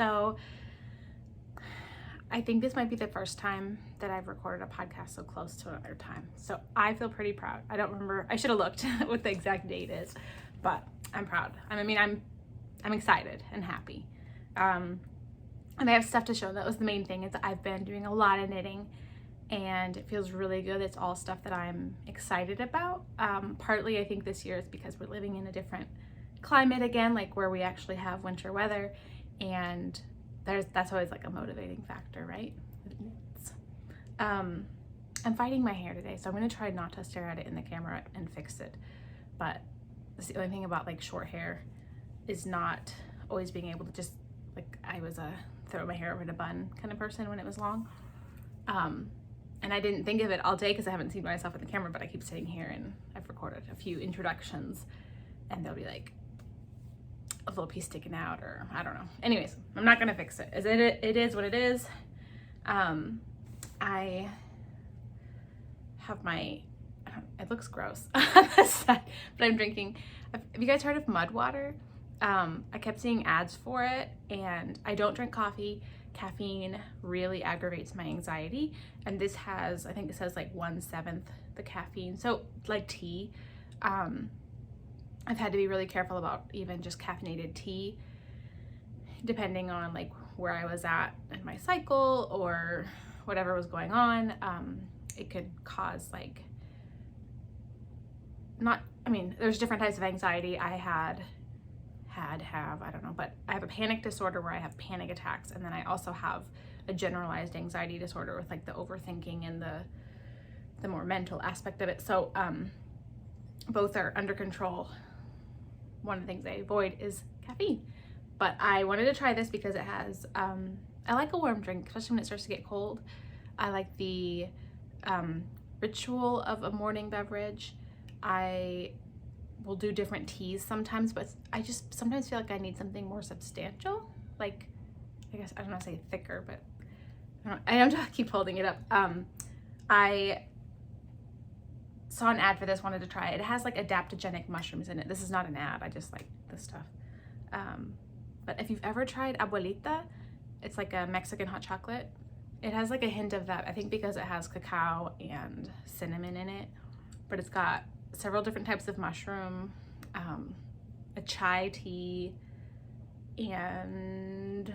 So I think this might be the first time that I've recorded a podcast so close to another time. So I feel pretty proud. I don't remember, I should have looked what the exact date is, but I'm proud. I'm excited and happy. And I have stuff to show. That was the main thing, is that I've been doing a lot of knitting and it feels really good. It's all stuff that I'm excited about. Partly I think this year is because we're living in a different climate again, like where we actually have winter weather, and that's always like a motivating factor, right? I'm fighting my hair today, so I'm gonna try not to stare at it in the camera and fix it. But that's the only thing about like short hair, is not always being able to just, like, I was a throw my hair over in a bun kind of person when it was long. And I didn't think of it all day because I haven't seen myself in the camera, but I keep sitting here and I've recorded a few introductions and they'll be like a little piece sticking out, or I don't know. Anyways, I'm not gonna fix it. It is what it is. I have my, it looks gross on the side, but I'm drinking, have you guys heard of mud water? I kept seeing ads for it, and I don't drink coffee. Caffeine really aggravates my anxiety, and this has, I think it says like 1/7 the caffeine, so like tea. I've had to be really careful about even just caffeinated tea, depending on like where I was at in my cycle or whatever was going on. It could cause like, there's different types of anxiety. I have, I don't know, but I have a panic disorder where I have panic attacks, and then I also have a generalized anxiety disorder with like the overthinking and the more mental aspect of it. So both are under control. One of the things I avoid is caffeine, but I wanted to try this because it has, I like a warm drink, especially when it starts to get cold. I like the ritual of a morning beverage. I will do different teas sometimes, but I just sometimes feel like I need something more substantial. Like, I guess, I don't want to say thicker, but I don't keep holding it up. I saw an ad for this, wanted to try it. It has like adaptogenic mushrooms in it. This is not an ad, I just like this stuff. But if you've ever tried Abuelita, it's like a Mexican hot chocolate. It has like a hint of that, I think because it has cacao and cinnamon in it, but it's got several different types of mushroom, a chai tea, and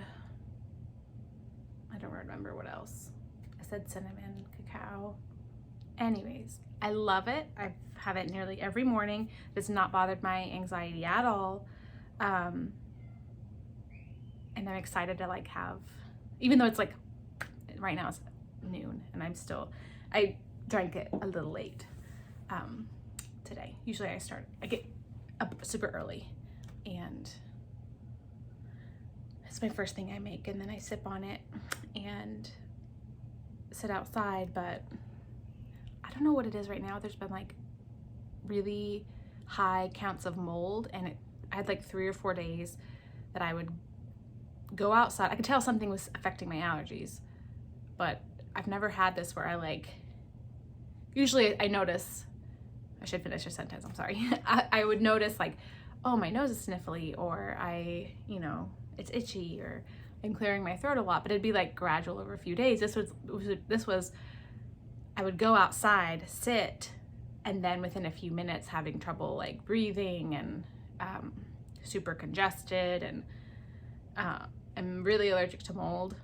I don't remember what else. I said cinnamon, cacao. Anyways, I love it. I have it nearly every morning. It's not bothered my anxiety at all. And I'm excited to like have, even though it's like, right now it's noon and I drank it a little late today. Usually I get up super early, and it's my first thing I make, and then I sip on it and sit outside. But I don't know what it is right now. There's been like really high counts of mold, and I had like 3 or 4 days that I would go outside. I could tell something was affecting my allergies, but I've never had this where I like, usually I notice, I should finish your sentence, I'm sorry. I would notice like, oh, my nose is sniffly, or it's itchy, or I'm clearing my throat a lot, but it'd be like gradual over a few days. This was, I would go outside, sit, and then within a few minutes having trouble like breathing, and super congested, and I'm really allergic to mold.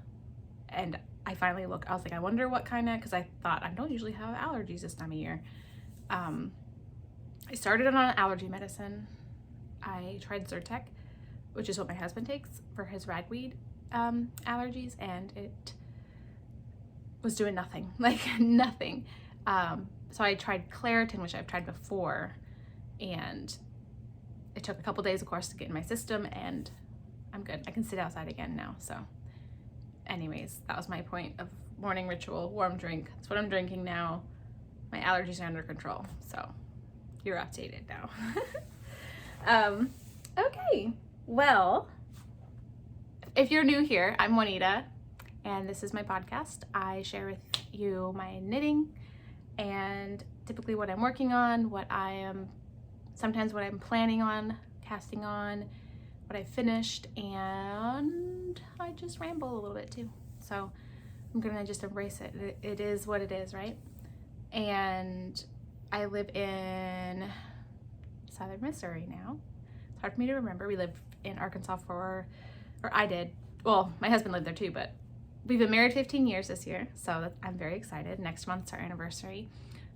And I finally I was like, I wonder what kind of, because I thought I don't usually have allergies this time of year. I started on allergy medicine. I tried Zyrtec, which is what my husband takes for his ragweed allergies, and it was doing nothing, like nothing. So I tried Claritin, which I've tried before, and it took a couple days, of course, to get in my system, and I'm good. I can sit outside again now. So anyways, that was my point of morning ritual, warm drink. That's what I'm drinking now. My allergies are under control, so you're updated now. Okay, well, if you're new here, I'm Juanita, and this is my podcast. I share with you my knitting and typically what I'm working on, sometimes what I'm planning on casting on, what I finished, and I just ramble a little bit too. So I'm gonna just embrace it. It is what it is, right? And I live in Southern Missouri now. It's hard for me to remember. We lived in Arkansas or I did. Well, my husband lived there too, but we've been married 15 years this year, so I'm very excited. Next month's our anniversary.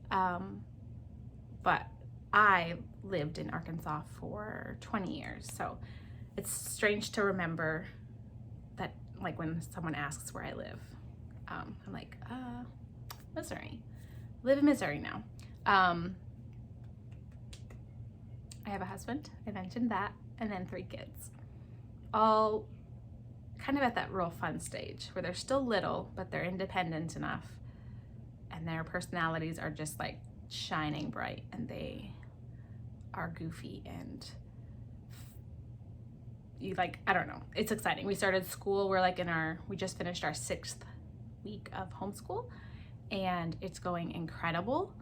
But I lived in Arkansas for 20 years, so it's strange to remember that, like, when someone asks where I live, I'm like, Missouri. Live in Missouri now. I have a husband, I mentioned that, and then 3 kids. All kind of at that real fun stage where they're still little, but they're independent enough, and their personalities are just like shining bright, and they are goofy, and you like, I don't know, it's exciting. We started school, we just finished our 6th week of homeschool, and it's going incredible.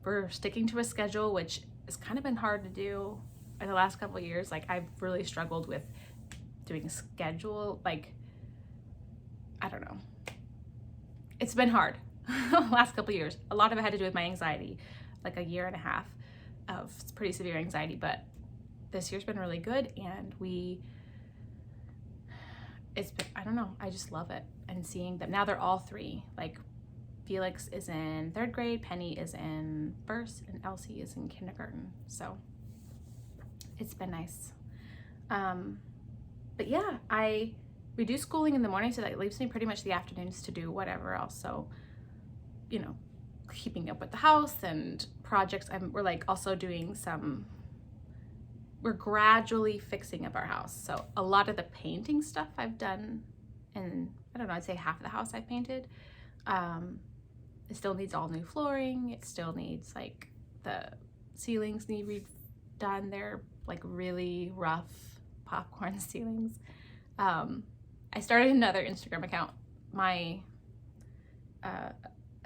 We're sticking to a schedule, which has kind of been hard to do in the last couple of years. Like, I've really struggled with doing a schedule. Like, I don't know, it's been hard the last couple of years. A lot of it had to do with my anxiety, like a year and a half of pretty severe anxiety, but this year's been really good, and I don't know, I just love it. And seeing them now, they're all 3. Like, Felix is in 3rd grade, Penny is in 1st, and Elsie is in kindergarten. So it's been nice. But yeah, we do schooling in the morning, so that leaves me pretty much the afternoons to do whatever else. So, you know, keeping up with the house and projects. We're like also doing we're gradually fixing up our house. So a lot of the painting stuff I've done, and I don't know, I'd say half of the house I've painted. It still needs all new flooring. It still needs, like, the ceilings need redone. They're like really rough popcorn ceilings. I started another Instagram account. A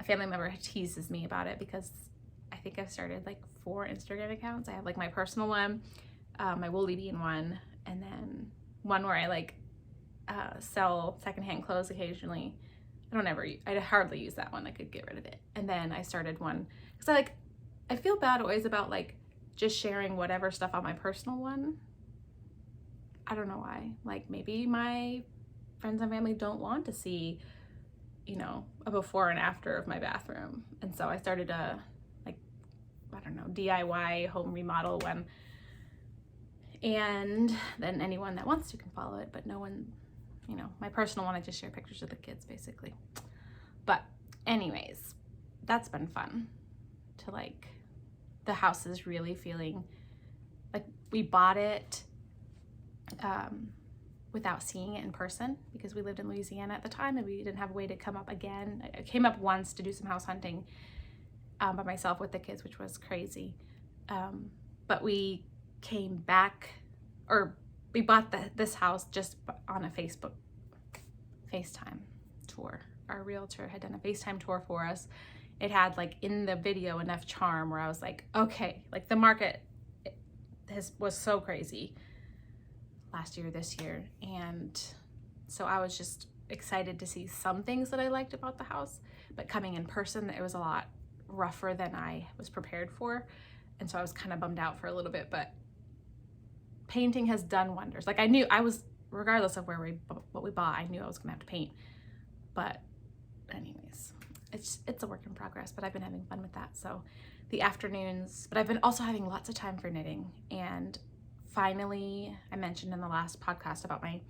family member teases me about it because I think I've started like 4 Instagram accounts. I have like my personal one, my Woolly Bean one, and then one where I like sell secondhand clothes occasionally. I hardly use that one. I could get rid of it. And then I started one because I feel bad always about like just sharing whatever stuff on my personal one. I don't know why. Like, maybe my friends and family don't want to see, you know, a before and after of my bathroom. And so I started a, like, I don't know, DIY home remodel one. And then anyone that wants to can follow it, but no one, you know, my personal one, I just share pictures of the kids basically. But anyways, that's been fun to, like, the house is really feeling like we bought it without seeing it in person because we lived in Louisiana at the time and we didn't have a way to come up again. I came up once to do some house hunting by myself with the kids, which was crazy. But we came back, or we bought this house just on a FaceTime tour. Our realtor had done a FaceTime tour for us. It had, like, in the video enough charm where I was like, okay, like, the market was so crazy last year, this year. And so I was just excited to see some things that I liked about the house, but coming in person, it was a lot rougher than I was prepared for. And so I was kind of bummed out for a little bit, but painting has done wonders. Like, regardless of what we bought, I knew I was gonna have to paint. But anyways, it's a work in progress, but I've been having fun with that. So the afternoons, but I've been also having lots of time for knitting. And finally, I mentioned in the last podcast about my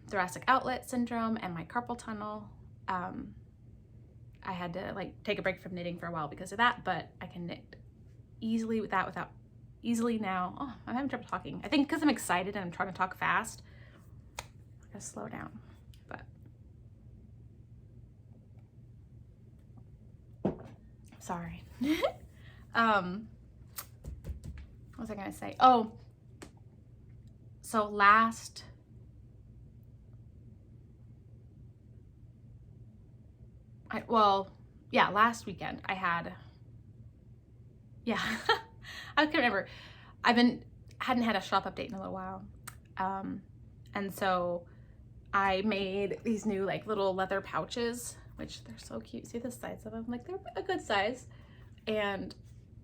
thoracic outlet syndrome and my carpal tunnel. I had to, like, take a break from knitting for a while because of that, but I can knit easily easily now. Oh, I'm having trouble talking. I think because I'm excited and I'm trying to talk fast. I gotta slow down, but sorry. What was I gonna say? Oh, so last weekend I had, I can't remember. hadn't had a shop update in a little while. And so I made these new like little leather pouches, which they're so cute. See the size of them? Like they're a good size. And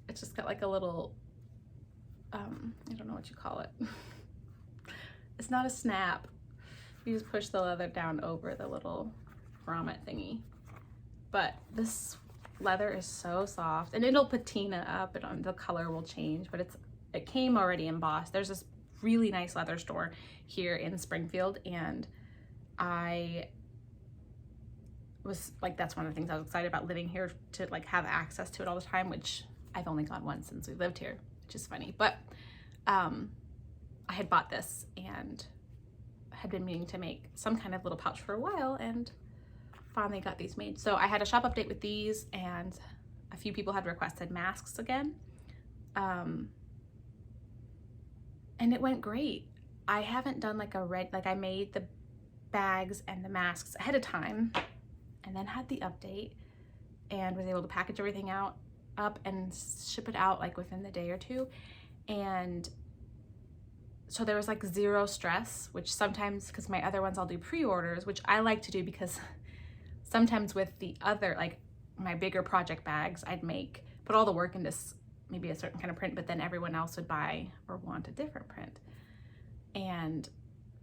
it's just got like a little, I don't know what you call it. It's not a snap. You just push the leather down over the little grommet thingy. But this leather is so soft, and it'll patina up, and the color will change, but it came already embossed. There's this really nice leather store here in Springfield, and I was like, that's one of the things I was excited about living here, to like have access to it all the time, which I've only gone once since we lived here, which is funny. But I had bought this and had been meaning to make some kind of little pouch for a while, and finally got these made. So I had a shop update with these, and a few people had requested masks again. And it went great. I haven't done like I made the bags and the masks ahead of time, and then had the update and was able to package everything up and ship it out like within the day or two. And so there was like zero stress, which sometimes, because my other ones I'll do pre-orders, which I like to do because sometimes with the other, like my bigger project bags, I'd put all the work into maybe a certain kind of print, but then everyone else would buy or want a different print. And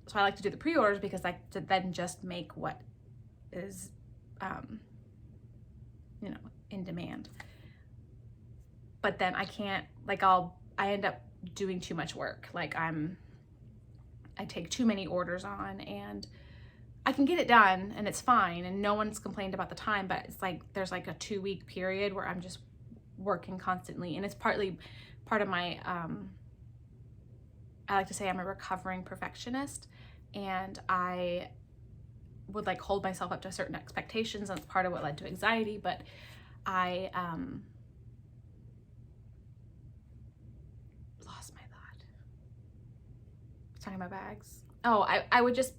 so I like to do the pre-orders because I could then just make what is, in demand. But then I can't, like I end up doing too much work. Like I take too many orders on, and I can get it done and it's fine, and no one's complained about the time, but it's like there's like a 2-week period where I'm just working constantly. And it's partly part of my I like to say I'm a recovering perfectionist, and I would like hold myself up to certain expectations, and it's part of what led to anxiety. But I lost my thought. I was talking about bags. Oh, I would just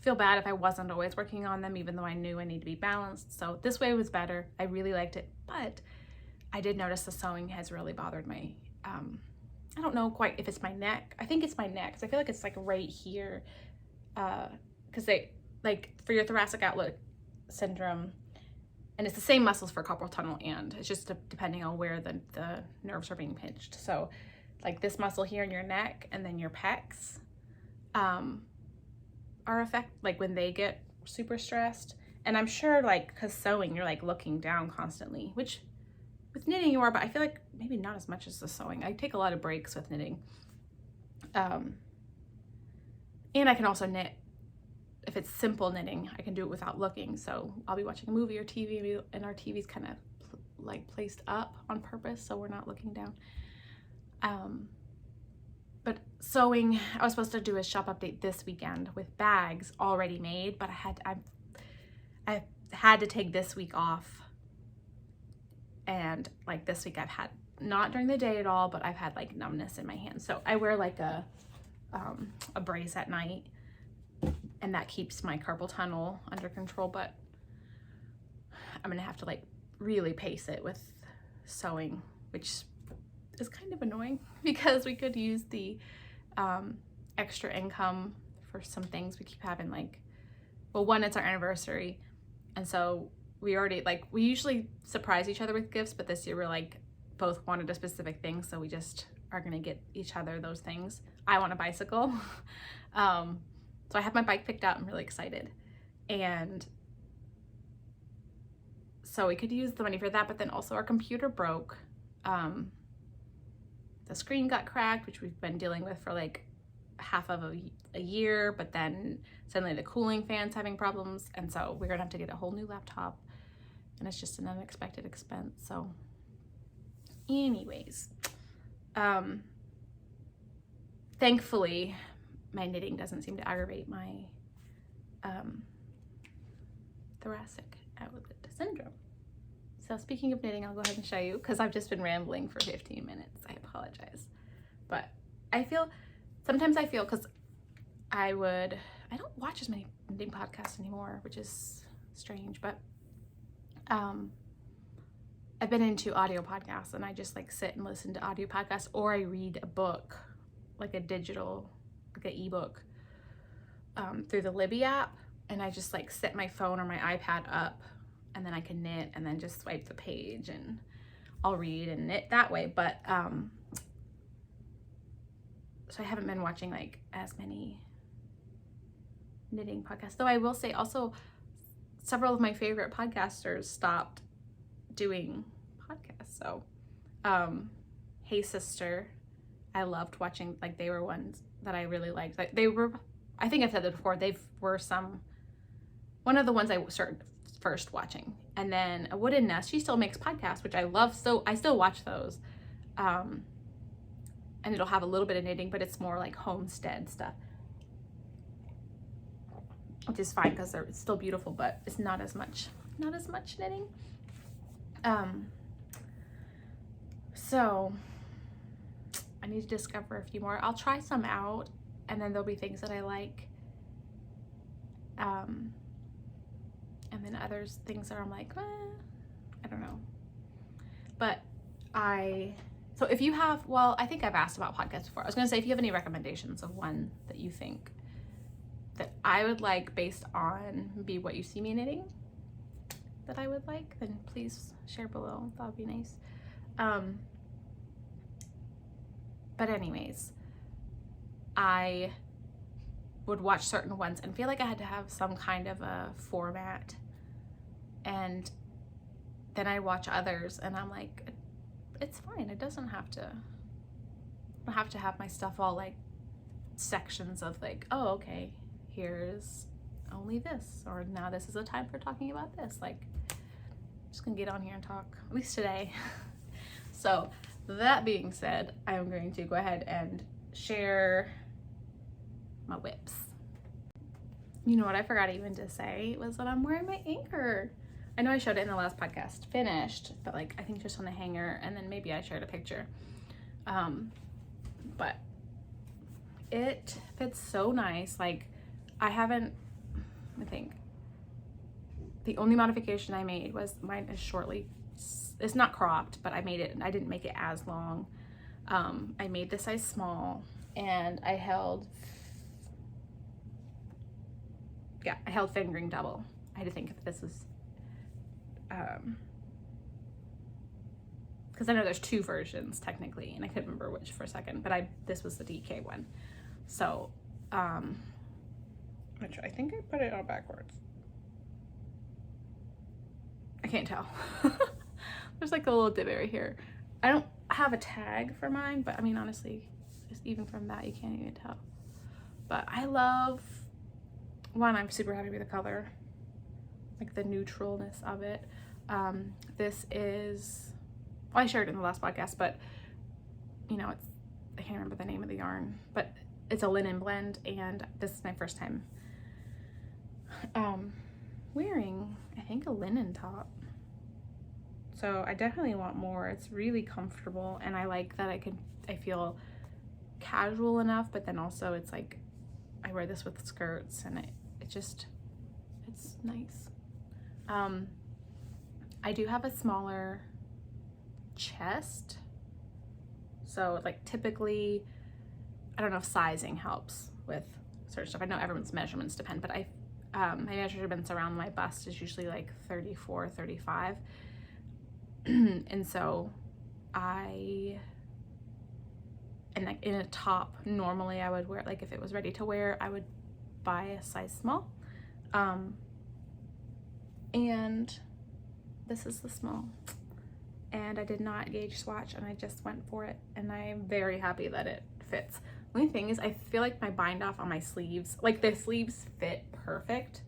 feel bad if I wasn't always working on them, even though I knew I need to be balanced. So this way was better. I really liked it, but I did notice the sewing has really bothered my, I don't know quite if it's my neck. I think it's my neck, because I feel like it's like right here, because they, like for your thoracic outlet syndrome, and it's the same muscles for carpal tunnel, and it's just depending on where the nerves are being pinched. So like this muscle here in your neck and then your pecs are like when they get super stressed. And I'm sure like because sewing, you're like looking down constantly, which with knitting you are, but I feel like maybe not as much as the sewing. I take a lot of breaks with knitting. And I can also knit. If it's simple knitting, I can do it without looking. So I'll be watching a movie or TV, and our TV's kind of like placed up on purpose, so we're not looking down. But sewing, I was supposed to do a shop update this weekend with bags already made, but I had to take this week off. And like this week I've had, not during the day at all, but I've had like numbness in my hands. So I wear like a brace at night, and that keeps my carpal tunnel under control. But I'm gonna have to like really pace it with sewing, which is kind of annoying because we could use the extra income for some things. We keep having like, well, one, it's our anniversary, and so we usually surprise each other with gifts, but this year we're like both wanted a specific thing, so we just are gonna get each other those things. I want a bicycle. So I have my bike picked out. I'm really excited. And so we could use the money for that, but then also our computer broke. The screen got cracked, which we've been dealing with for like half of a year, but then suddenly the cooling fan's having problems. And so we're gonna have to get a whole new laptop, and it's just an unexpected expense. So anyways, thankfully, my knitting doesn't seem to aggravate my thoracic outlet syndrome. So speaking of knitting, I'll go ahead and show you, because I've just been rambling for 15 minutes. I apologize. But sometimes I feel, because I don't watch as many knitting podcasts anymore, which is strange, but I've been into audio podcasts, and I just like sit and listen to audio podcasts, or I read a book like a digital, like an ebook through the Libby app, and I just like set my phone or my iPad up, and then I can knit and then just swipe the page and I'll read and knit that way. But so I haven't been watching like as many knitting podcasts, though I will say also several of my favorite podcasters stopped doing podcasts. So Hey Sister, I loved watching, like they were ones that I really liked. Like they were, I think I've said that before, they were one of the ones I started first watching. And then A Wooden Nest, she still makes podcasts, which I love, so I still watch those. And it'll have a little bit of knitting, but it's more like homestead stuff, which is fine because it's still beautiful, but it's not as much knitting. So I need to discover a few more. I'll try some out, and then there'll be things that I like. And then others, things that I'm like, I don't know. But so if you have, well, I think I've asked about podcasts before. I was gonna say, if you have any recommendations of one that you think that I would like based on maybe what you see me knitting that I would like, then please share below. That would be nice. But anyways, I would watch certain ones and feel like I had to have some kind of a format, and then I watch others and I'm like, it's fine. It doesn't have to, I don't have to have my stuff all like sections of like, oh, okay, here's only this, or now this is a time for talking about this. Like, I'm just gonna get on here and talk, at least today. So that being said, I'm going to go ahead and share my whips. You know what I forgot even to say was that I'm wearing my anchor. I know I showed it in the last podcast, finished, but like I think just on the hanger, and then maybe I shared a picture. But it fits so nice. Like I think the only modification I made was mine is shortly, it's not cropped, but I didn't make it as long. I made the size small, and I held fingering double. I had to think if this was, because I know there's two versions technically, and I couldn't remember which for a second, but this was the DK one. So, which I think I put it on backwards. I can't tell. There's like a little divot right here. I don't have a tag for mine, but I mean, honestly, just even from that, you can't even tell. But I love, one, I'm super happy with the color, like the neutralness of it. This is, well, I shared it in the last podcast, but you know, I can't remember the name of the yarn, but it's a linen blend, and this is my first time wearing, I think, a linen top. So I definitely want more. It's really comfortable, and I like that I feel casual enough, but then also it's like I wear this with skirts, and it's nice. I do have a smaller chest, so like typically, I don't know if sizing helps with certain stuff. I know everyone's measurements depend, but my measurements around my bust is usually like 34, 35. And so like in a top, normally I would wear, like if it was ready to wear, I would buy a size small. And this is the small. And I did not gauge swatch, and I just went for it, and I'm very happy that it fits. The only thing is, I feel like my bind off on my sleeves, like the sleeves fit perfect.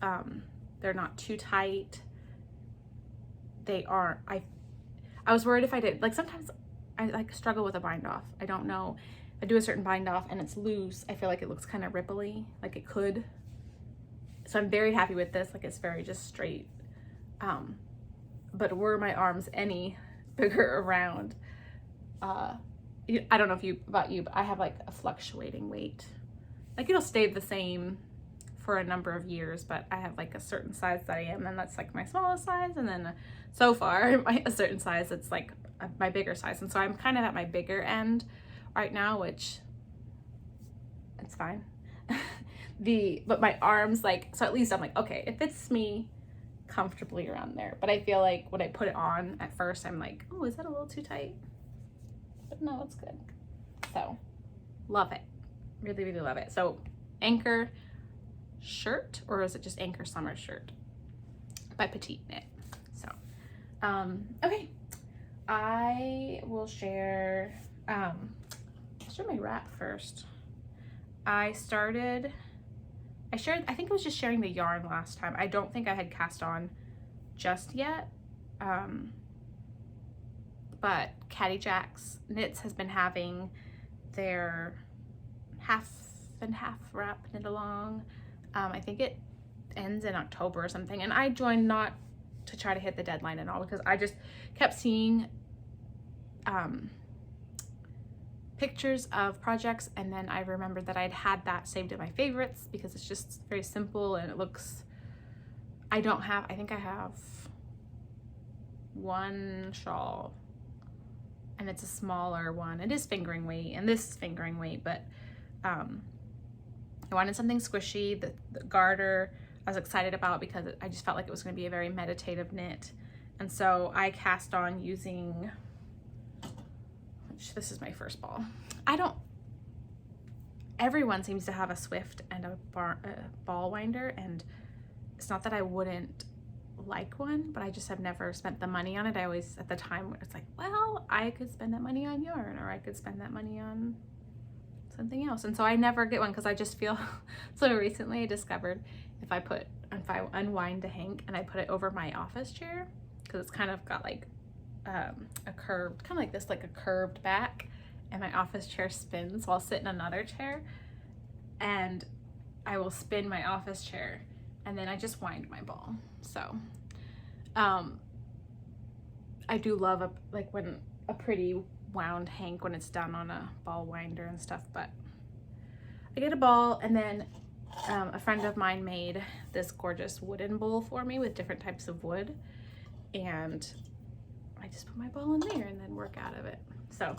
They're not too tight. They aren't, I was worried if I did, like sometimes I like struggle with a bind off. I don't know, if I do a certain bind off and it's loose, I feel like it looks kind of ripply, like it could. So I'm very happy with this, like it's very just straight. But were my arms any bigger around, I don't know about you, but I have like a fluctuating weight. Like it'll stay the same for a number of years, but I have like a certain size that I am, and that's like my smallest size, and then so far a certain size that's like my bigger size, and so I'm kind of at my bigger end, right now, which it's fine. But my arms, like, so at least I'm like, okay, it fits me comfortably around there. But I feel like when I put it on at first, I'm like, oh, is that a little too tight? But no, it's good. So love it. Really, really love it. So Anchor shirt, or is it just Anchor summer shirt by Petite Knit. So okay, I will share I'll share my wrap first. I think I was just sharing the yarn last time. I don't think I had cast on just yet. But Caddy Jack's Knits has been having their half and half wrap knit along. I think it ends in October or something. And I joined not to try to hit the deadline and all, because I just kept seeing pictures of projects, and then I remembered that I'd had that saved in my favorites because it's just very simple and it looks, I think I have one shawl and it's a smaller one. It is fingering weight, and this is fingering weight, but I wanted something squishy. The garter I was excited about because I just felt like it was going to be a very meditative knit. And so I cast on using, this is my first ball. Everyone seems to have a Swift and a ball winder, and it's not that I wouldn't like one, but I just have never spent the money on it. I always, at the time, it's like, well, I could spend that money on yarn, or I could spend that money on something else. And so I never get one because I just feel, so recently I discovered if I unwind the hank and I put it over my office chair, because it's kind of got like a curved, kind of like this, like a curved back, and my office chair spins, so I'll sit in another chair and I will spin my office chair, and then I just wind my ball. So I do love when a pretty wound hank when it's done on a ball winder and stuff. But I get a ball, and then a friend of mine made this gorgeous wooden bowl for me with different types of wood, and I just put my ball in there and then work out of it. So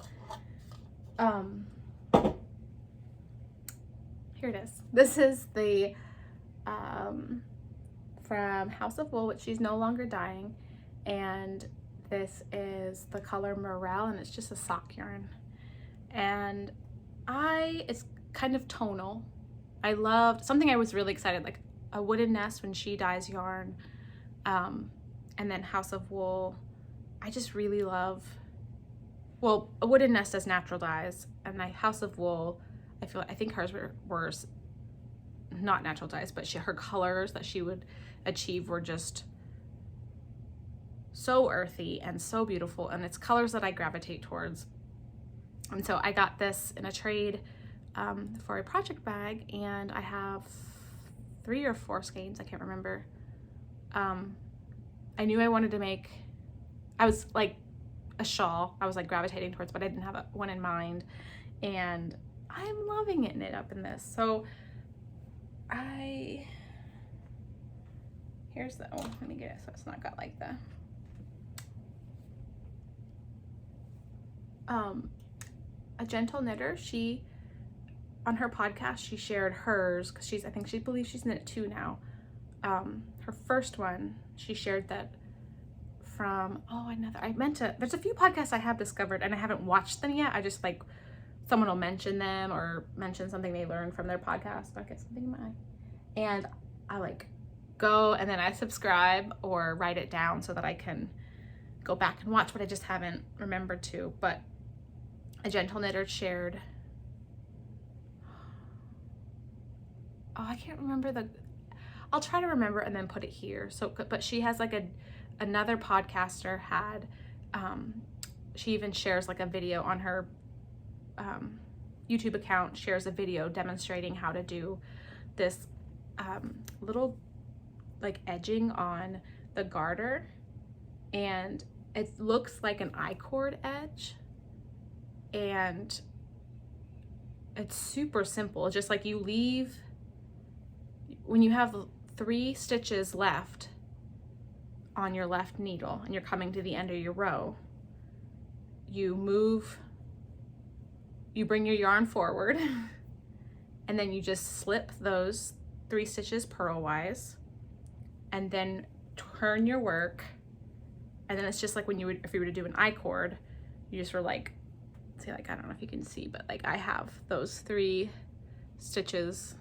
here it is. This is the from House of Wool, which she's no longer dyeing, and this is the color Morel, and it's just a sock yarn. And it's kind of tonal. I loved something I was really excited, like a Wooden Nest when she dyes yarn, and then House of Wool. I just really love, well, a Wooden Nest does natural dyes, and House of Wool, I think hers were not natural dyes, but her colors that she would achieve were just so earthy and so beautiful, and it's colors that I gravitate towards. And so I got this in a trade for a project bag, and I have 3 or 4 skeins, I can't remember. I knew I wanted to make, I was like a shawl I was like gravitating towards, but I didn't have one in mind, and I'm loving it knit up in this. So here's the, oh, let me get it so it's not got like the a gentle knitter. She, on her podcast, she shared hers, because I think she believes she's knit 2 now. Her first one, she shared that from, there's a few podcasts I have discovered and I haven't watched them yet. I just like, someone will mention them or mention something they learned from their podcast. I get something in my eye. And I like go and then I subscribe or write it down so that I can go back and watch, but I just haven't remembered to. But a gentle knitter shared, oh, I can't remember I'll try to remember and then put it here. So, but she has like another podcaster had, she even shares like a video on her YouTube account, shares a video demonstrating how to do this little like edging on the garter, and it looks like an I-cord edge, and it's super simple. It's just like you leave, when you have 3 stitches left on your left needle and you're coming to the end of your row, you you bring your yarn forward and then you just slip those 3 stitches purlwise and then turn your work. And then it's just like when you would, if you were to do an I-cord, you just were like, see, like, I don't know if you can see, but like I have those 3 stitches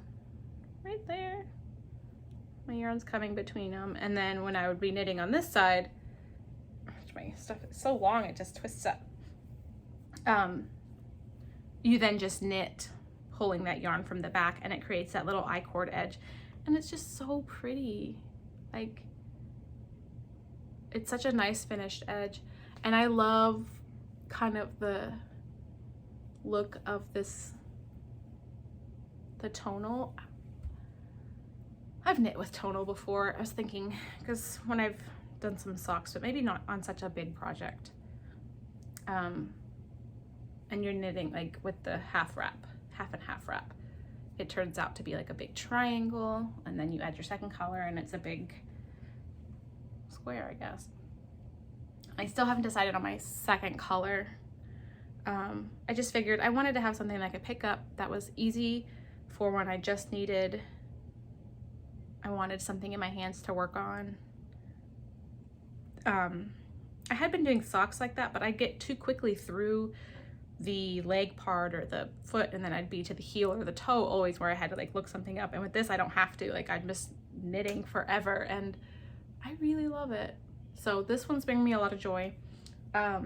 right there. My yarn's coming between them. And then when I would be knitting on this side, my stuff is so long, it just twists up. You then just knit, pulling that yarn from the back, and it creates that little I-cord edge. And it's just so pretty. Like, it's such a nice finished edge. And I love kind of the look of this, the tonal. I've knit with tonal before. I was thinking, because when I've done some socks, but maybe not on such a big project. And you're knitting like with the half and half wrap. It turns out to be like a big triangle, and then you add your second color and it's a big square, I guess. I still haven't decided on my second color. I just figured I wanted to have something I could pick up that was easy for when I just needed, I wanted something in my hands to work on. I had been doing socks like that, but I'd get too quickly through the leg part or the foot, and then I'd be to the heel or the toe always, where I had to like look something up. And with this, I don't have to. Like, I'm just knitting forever, and I really love it. So this one's bringing me a lot of joy. I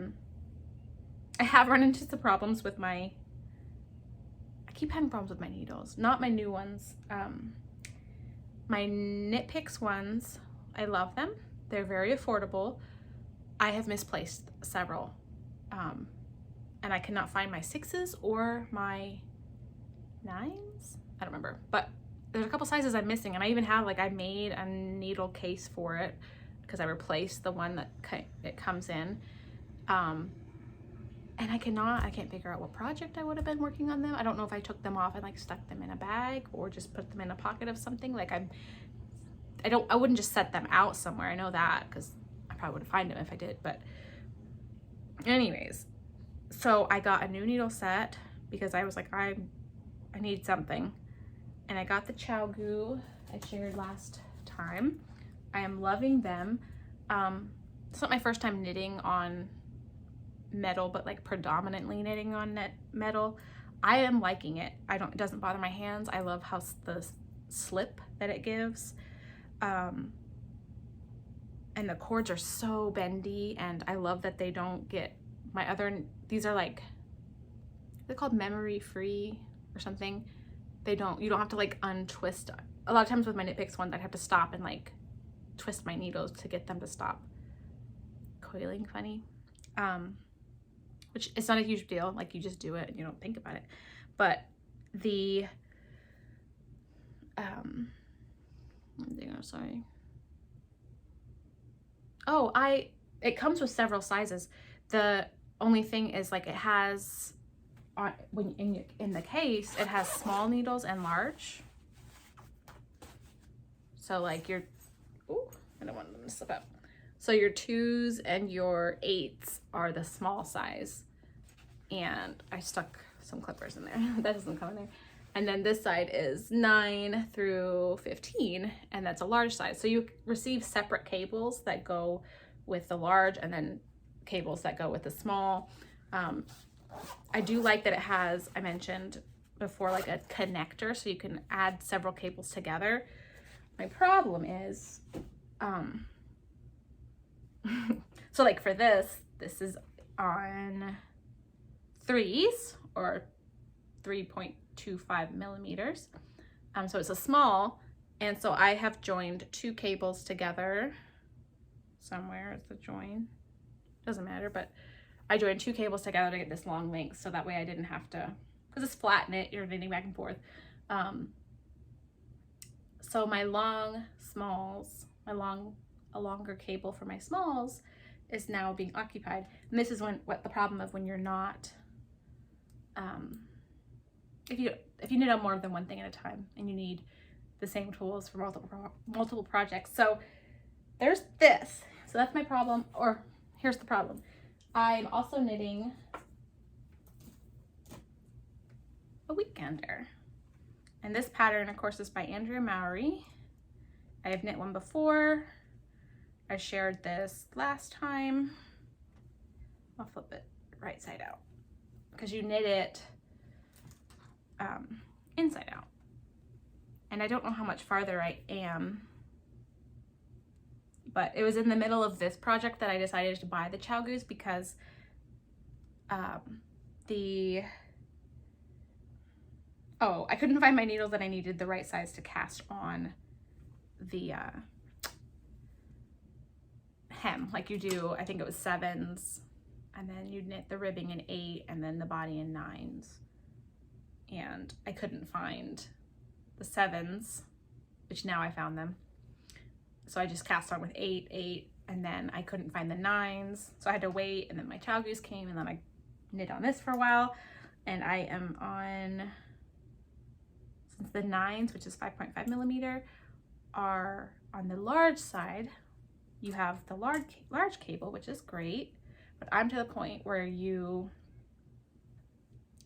have run into some problems with I keep having problems with my needles, not my new ones. My Knit Picks ones, I love them. They're very affordable. I have misplaced several. And I cannot find my 6s or my 9s. I don't remember, but there's a couple sizes I'm missing. And I even have, like, I made a needle case for it because I replaced the one that it comes in. And I can't figure out what project I would have been working on them. I don't know if I took them off and like stuck them in a bag or just put them in a pocket of something. Like, I wouldn't just set them out somewhere. I know that because I probably would find them if I did. But anyways, so I got a new needle set because I was like, I need something. And I got the ChowGoo I shared last time. I am loving them. It's not my first time knitting on metal, but like predominantly knitting on metal. I am liking it. It doesn't bother my hands. I love how the slip that it gives. And the cords are so bendy, and I love that they don't get these are like, they're called memory free or something. You don't have to like untwist. A lot of times with my Knit Picks ones, I'd have to stop and like twist my needles to get them to stop coiling funny. Which it's not a huge deal. Like, you just do it and you don't think about it. But the, sorry. Oh, it comes with several sizes. The only thing is, like, it has, when in the case, it has small needles and large. So like I don't want them to slip up. So your 2s and your 8s are the small size. And I stuck some clippers in there. That doesn't come in there. And then this side is 9 through 15, and that's a large size. So you receive separate cables that go with the large, and then cables that go with the small. I do like that it has, I mentioned before, like a connector, so you can add several cables together. My problem is, so like for this is on 3s or 3.25 millimeters. So it's a small, and so I have joined 2 cables together. Somewhere is the join. Doesn't matter, but I joined 2 cables together to get this long length, so that way I didn't have to, because it's flat knit, you're knitting back and forth. So my long smalls, a longer cable for my smalls is now being occupied. And this is what the problem of when you're not, if you knit on more than one thing at a time and you need the same tools for multiple projects. So there's this. So that's my problem, or here's the problem. I'm also knitting a weekender. And this pattern, of course, is by Andrea Mowry. I have knit one before. I shared this last time. I'll flip it right side out because you knit it inside out. And I don't know how much farther I am, but it was in the middle of this project that I decided to buy the Chow Goose because I couldn't find my needles that I needed the right size to cast on the hem like you do. I think it was 7s, and then you knit the ribbing in 8 and then the body in 9s, and I couldn't find the 7s, which now I found them, so I just cast on with 8, and then I couldn't find the 9s, so I had to wait, and then my Chow Goose came, and then I knit on this for a while, and I am on, since the 9s, which is 5.5 millimeter, are on the large side. You have the large cable, which is great, but I'm to the point where you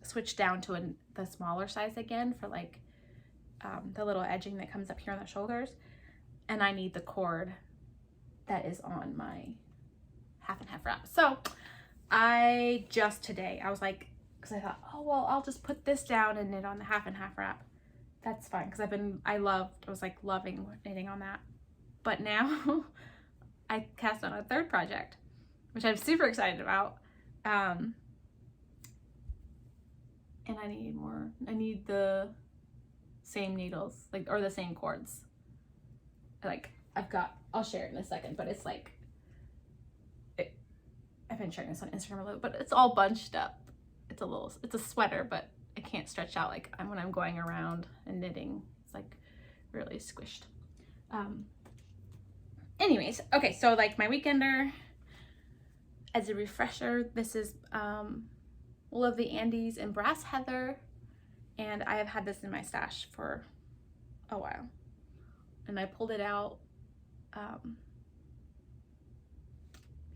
switch down to the smaller size again for like the little edging that comes up here on the shoulders, and I need the cord that is on my 1/2 wrap. So I just today, I was like, because I thought, oh well, I'll just put this down and knit on the 1/2 wrap. That's fine, because I was like loving knitting on that. But now I cast on a 3rd project, which I'm super excited about. And I need the same needles, like, or the same cords. Like, I'll share it in a second, but it's like, I've been sharing this on Instagram a little, but it's all bunched up. It's a sweater, but it can't stretch out like when I'm going around and knitting. It's like really squished. Anyways, okay, so like my weekender, as a refresher, this is Wool of the Andes in Brass Heather, and I have had this in my stash for a while, and I pulled it out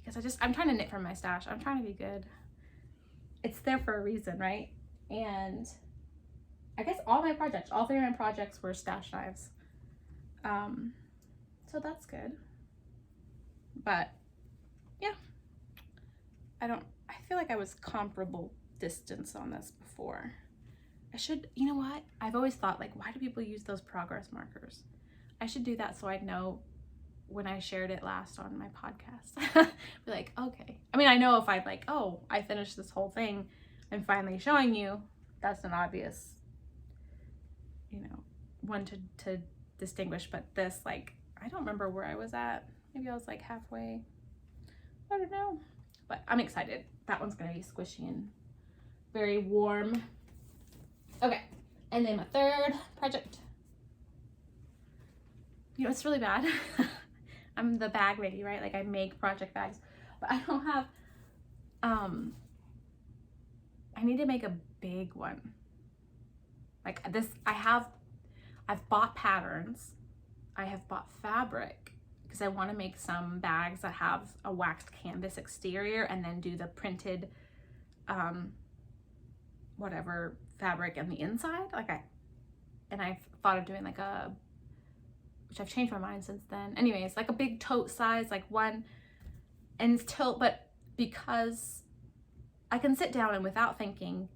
because I'm trying to knit from my stash. I'm trying to be good. It's there for a reason, right? And I guess all 3 of my projects were stash knives. So that's good. But yeah, I feel like I was comparable distance on this before. I should, you know what? I've always thought, like, why do people use those progress markers? I should do that so I'd know when I shared it last on my podcast. Be like, okay. I mean, I know if I'd like, oh, I finished this whole thing, I'm finally showing you, that's an obvious, one to distinguish. But this, like, I don't remember where I was at. Maybe I was like halfway. I don't know. But I'm excited. That one's gonna be squishy and very warm. Okay, and then my 3rd project. It's really bad. I'm the bag lady, right? Like, I make project bags, but I don't have, I need to make a big one. Like this, I've bought patterns. I have bought fabric because I want to make some bags that have a waxed canvas exterior and then do the printed, whatever fabric on the inside. And I've thought of doing like which I've changed my mind since then. Anyways, like a big tote size, like one, and but because I can sit down and without thinking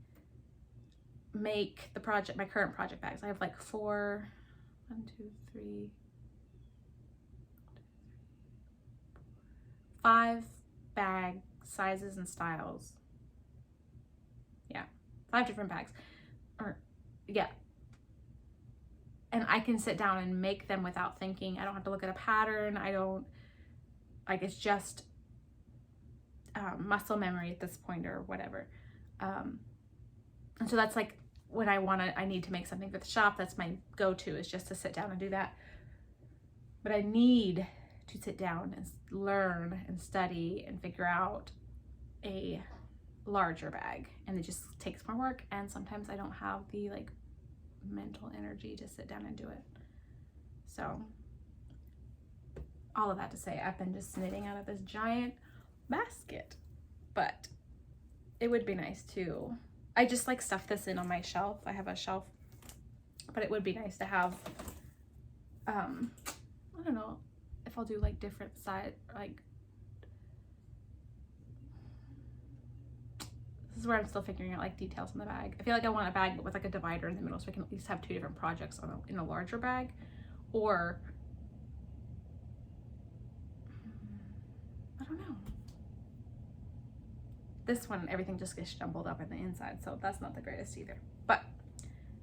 make my current project bags. I have like 5 bag sizes and styles. Yeah, 5 different bags. And I can sit down and make them without thinking. I don't have to look at a pattern. It's just muscle memory at this point or whatever. And so that's like when I need to make something for the shop, that's my go-to, is just to sit down and do that. But I need to sit down and learn and study and figure out a larger bag, and it just takes more work, and sometimes I don't have the like mental energy to sit down and do it. So all of that to say, I've been just knitting out of this giant basket, but it would be nice to I just like stuff this in on my shelf. I have a shelf, but it would be nice to have, I don't know if I'll do like different side, like, this is where I'm still figuring out like details in the bag. I feel like I want a bag with like a divider in the middle so I can at least have 2 different projects in a larger bag, or I don't know. This one, everything just gets jumbled up in the inside, so that's not the greatest either. But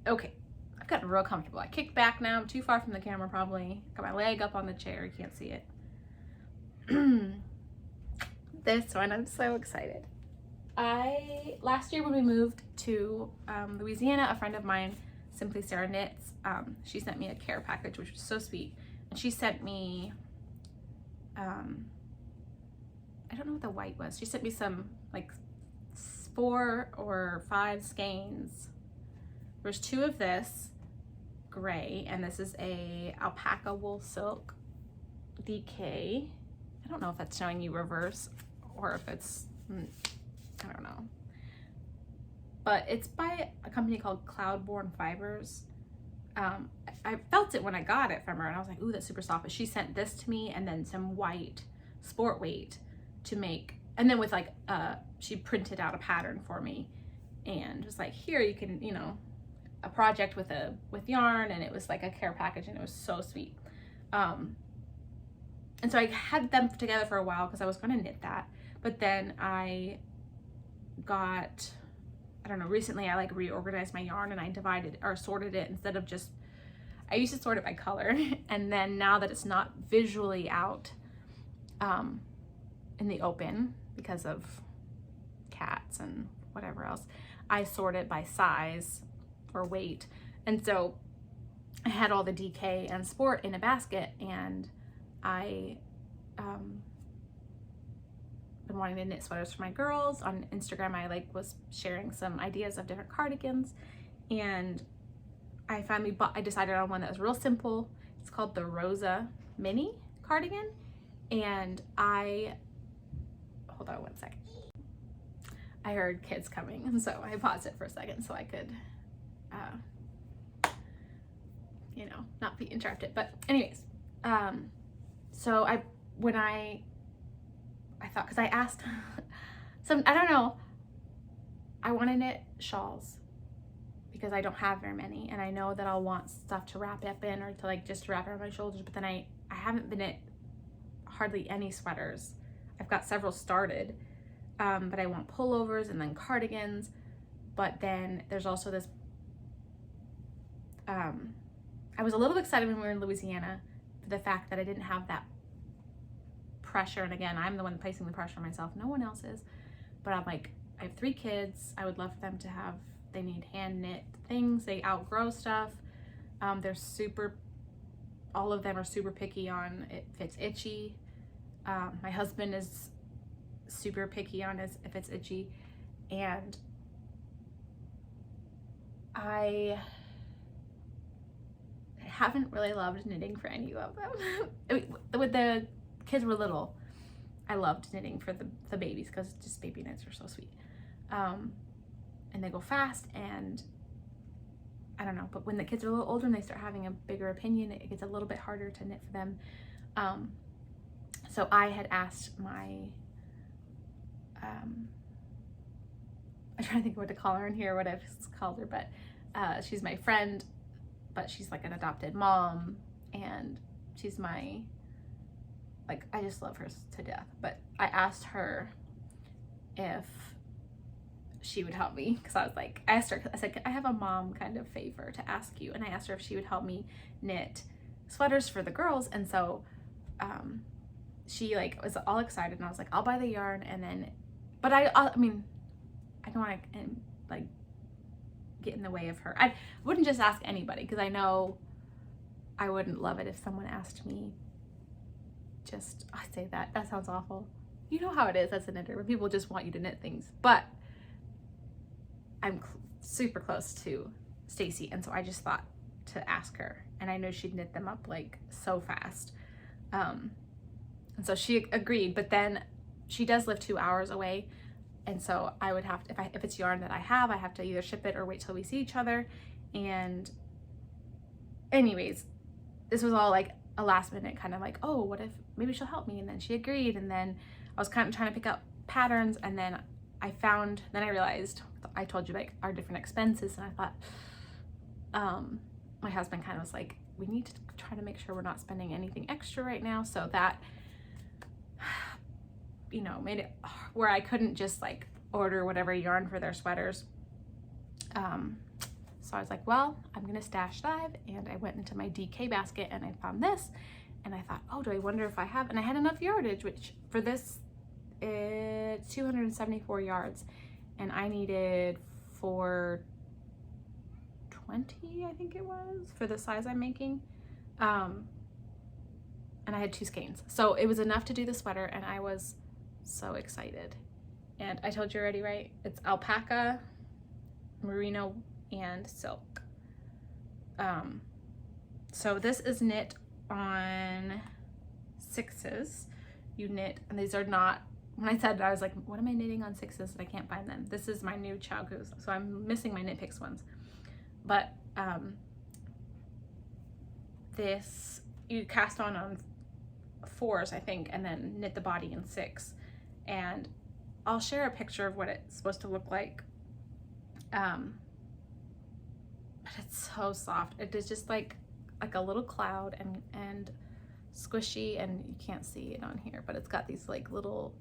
okay, I've gotten real comfortable. I kicked back now. I'm too far from the camera probably. Got my leg up on the chair. You can't see it. This one, I'm so excited. Last year when we moved to Louisiana, a friend of mine, Simply Sarah Knits, she sent me a care package, which was so sweet. And she sent me, I don't know what the white was. She sent me some like 4 or 5 skeins. There's 2 of this gray, and this is a alpaca wool silk DK. I don't know if that's showing you reverse or if it's, I don't know. But it's by a company called Cloudborne Fibers. I felt it when I got it from her, and I was like, ooh, that's super soft. But she sent this to me, and then some white sport weight to make, and then with like she printed out a pattern for me and was like, here, you can, you know, a project with yarn, and it was like a care package, and it was so sweet. And so I had them together for a while because I was going to knit that, but then I got, I don't know, recently I like reorganized my yarn and I divided or sorted it instead of just, I used to sort it by color, and then now that it's not visually out in the open because of cats and whatever else, I sort it by size or weight. And so I had all the DK and sport in a basket, and I been wanting to knit sweaters for my girls. On Instagram I was sharing some ideas of different cardigans, and I finally decided on one that was real simple. It's called the Rosa Mini cardigan, and hold on one second. I heard kids coming, and so I paused it for a second so I could, you know, not be interrupted. But anyways, so I thought, because I asked I don't know, I want to knit shawls because I don't have very many, and I know that I'll want stuff to wrap up in or to like just wrap around my shoulders, but then I haven't been knit hardly any sweaters. I've got several started, but I want pullovers and then cardigans. But then there's also this, I was a little excited when we were in Louisiana for the fact that I didn't have that pressure. And again, I'm the one placing the pressure on myself. No one else is. But I'm like, I have 3 kids. I would love for them to have, they need hand knit things. They outgrow stuff. They're super, all of them are super picky on if it's itchy. My husband is super picky on if it's itchy, and I haven't really loved knitting for any of them. When the kids were little, I loved knitting for the babies because just baby knits are so sweet, and they go fast, and I don't know, but when the kids are a little older and they start having a bigger opinion, it gets a little bit harder to knit for them. So I had asked my, I'm trying to think what to call her in here, what I've called her, but she's my friend, but she's like an adopted mom, and she's my, like, I just love her to death. But I asked her if she would help me, because I was like, I asked her, I said, I have a mom kind of favor to ask you, and I asked her if she would help me knit sweaters for the girls. And so she like was all excited, and I was like, I'll buy the yarn, and then, but I mean, I don't want to like get in the way of her. I wouldn't just ask anybody, because I know I wouldn't love it if someone asked me just, I say that sounds awful. You know how it is as a knitter when people just want you to knit things, but I'm super close to Stacy, and so I just thought to ask her, and I know she'd knit them up like so fast. And so she agreed, but then she does live 2 hours away, And so I would have to, if it's yarn that I have to either ship it or wait till we see each other. And anyways, this was all like a last minute kind of like, oh, what if maybe she'll help me? And then she agreed. And then I was kind of trying to pick up patterns, and then I realized, I told you like our different expenses, and I thought, my husband kind of was like, we need to try to make sure we're not spending anything extra right now. So that, you know, made it where I couldn't just like order whatever yarn for their sweaters. So I was like, well, I'm gonna stash that, and I went into my DK basket and I found this, and I thought, oh, do I wonder if I have, and I had enough yardage, which for this, it's 274 yards, and I needed 420, I think it was, for the size I'm making. And I had 2 skeins. So it was enough to do the sweater, and I was so excited. And I told you already, right? It's alpaca, merino, and silk. So this is knit on 6s. You knit, and these are not, when I said it, I was like, what am I knitting on 6s and I can't find them? This is my new Chow Goose, so I'm missing my Knit Picks ones. But this, you cast on 4s, I think, and then knit the body in 6. And I'll share a picture of what it's supposed to look like. But it's so soft. It is just like a little cloud, and squishy, and you can't see it on here, but it's got these like little,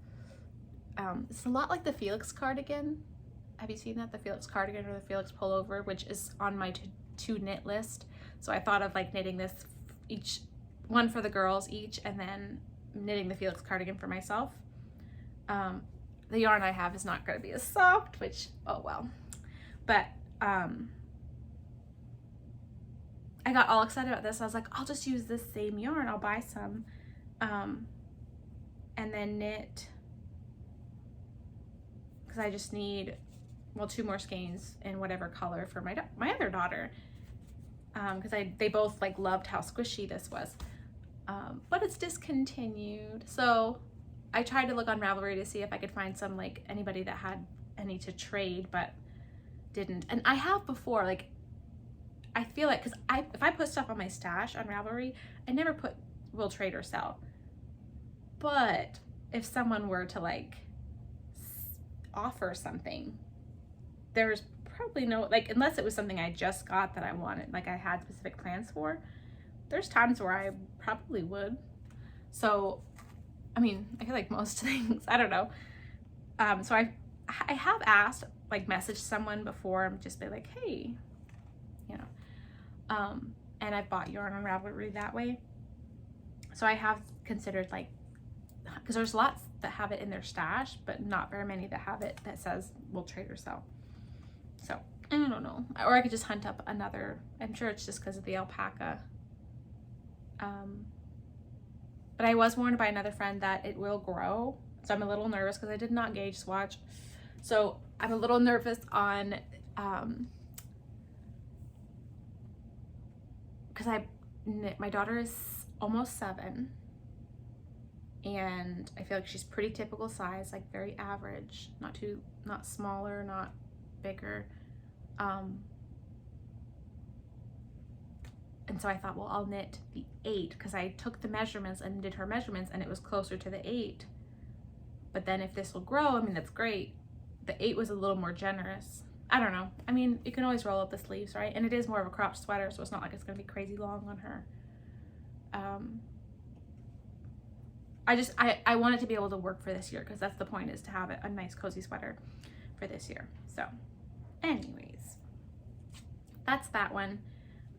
it's a lot like the Felix cardigan. Have you seen that? The Felix cardigan or the Felix pullover, which is on my to knit list. So I thought of like knitting this each one for the girls each, and then knitting the Felix cardigan for myself. The yarn I have is not going to be as soft, which, oh well. But I got all excited about this. I was like, I'll just use this same yarn. I'll buy some, and then knit, because I just need, well, 2 more skeins in whatever color for my other daughter, because they both like loved how squishy this was, but it's discontinued. So I tried to look on Ravelry to see if I could find some, like anybody that had any to trade, but didn't. And I have before, like, I feel like, because if I put stuff on my stash on Ravelry, I never put will trade or sell. But if someone were to like offer something, there's probably no, like, unless it was something I just got that I wanted, like I had specific plans for, there's times where I probably would. So, I mean, I feel like most things, I don't know. So I have asked, like messaged someone before and just be like, hey, you know, and I've bought yarn on Ravelry that way. So I have considered, like, because there's lots that have it in their stash, but not very many that have it that says will trade or sell. So I don't know, or I could just hunt up another. I'm sure it's just because of the alpaca. But I was warned by another friend that it will grow, so I'm a little nervous because I did not gauge swatch. So I'm a little nervous on because my daughter is almost 7, and I feel like she's pretty typical size, like very average, not smaller, not bigger. And so I thought, well, I'll knit the 8, because I took the measurements and did her measurements, and it was closer to the 8. But then if this will grow, I mean, that's great. The 8 was a little more generous. I don't know. I mean, you can always roll up the sleeves, right? And it is more of a cropped sweater, so it's not like it's going to be crazy long on her. I wanted to be able to work for this year, because that's the point, is to have a nice cozy sweater for this year. So anyways, that's that one.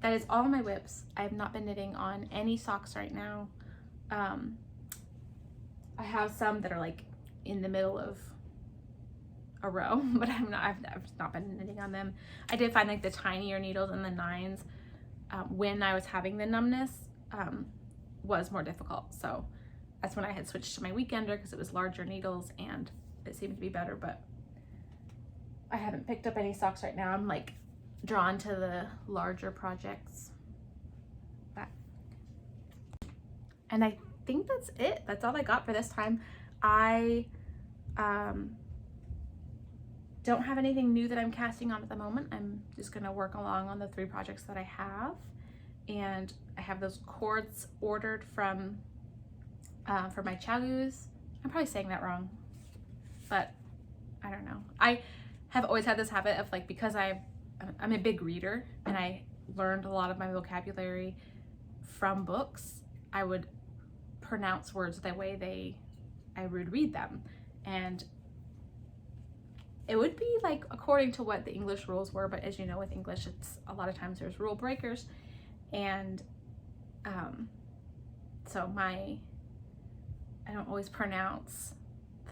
That is all my whips. I have not been knitting on any socks right now. I have some that are like in the middle of a row, but I've not been knitting on them. I did find like the tinier needles and the 9s when I was having the numbness was more difficult. So that's when I had switched to my weekender, because it was larger needles and it seemed to be better. But I haven't picked up any socks right now. I'm like drawn to the larger projects. And I think that's it. That's all I got for this time. I don't have anything new that I'm casting on at the moment. I'm just gonna work along on the 3 projects that I have, and I have those cords ordered from for my chagus. I'm probably saying that wrong, but I don't know. I have always had this habit of, like, because I'm a big reader and I learned a lot of my vocabulary from books, I would pronounce words the way I would read them, and it would be like according to what the English rules were, but as you know, with English, it's a lot of times there's rule breakers, and so I don't always pronounce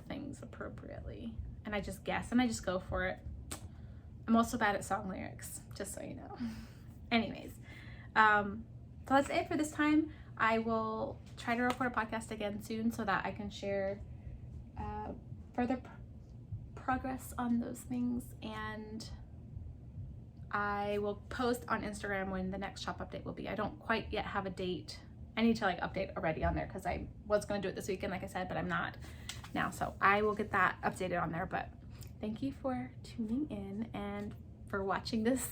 things appropriately, and I just guess and I just go for it. I'm also bad at song lyrics, just so you know. Anyways, so that's it for this time. I will try to record a podcast again soon so that I can share further progress on those things, and I will post on Instagram when the next shop update will be. I don't quite yet have a date. I need to like update already on there because I was going to do it this weekend, like I said, but I'm not now, so I will get that updated on there. But thank you for tuning in and for watching this.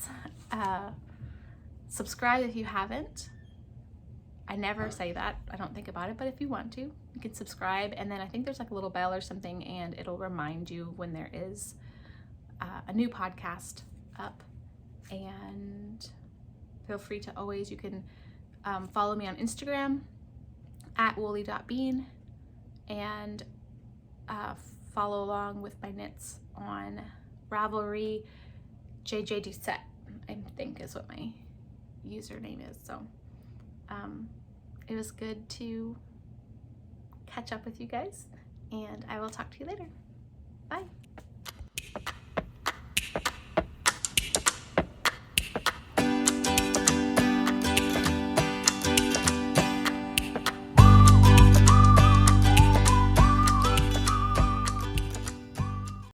Subscribe if you haven't. I never say that, I don't think about it, but if you want to, you can subscribe, and then I think there's like a little bell or something, and it'll remind you when there is a new podcast up. And feel free to always, you can follow me on Instagram at woolly.bean, and follow along with my knits on Ravelry. jjdoucet, I think is what my username is. So it was good to catch up with you guys, and I will talk to you later. Bye.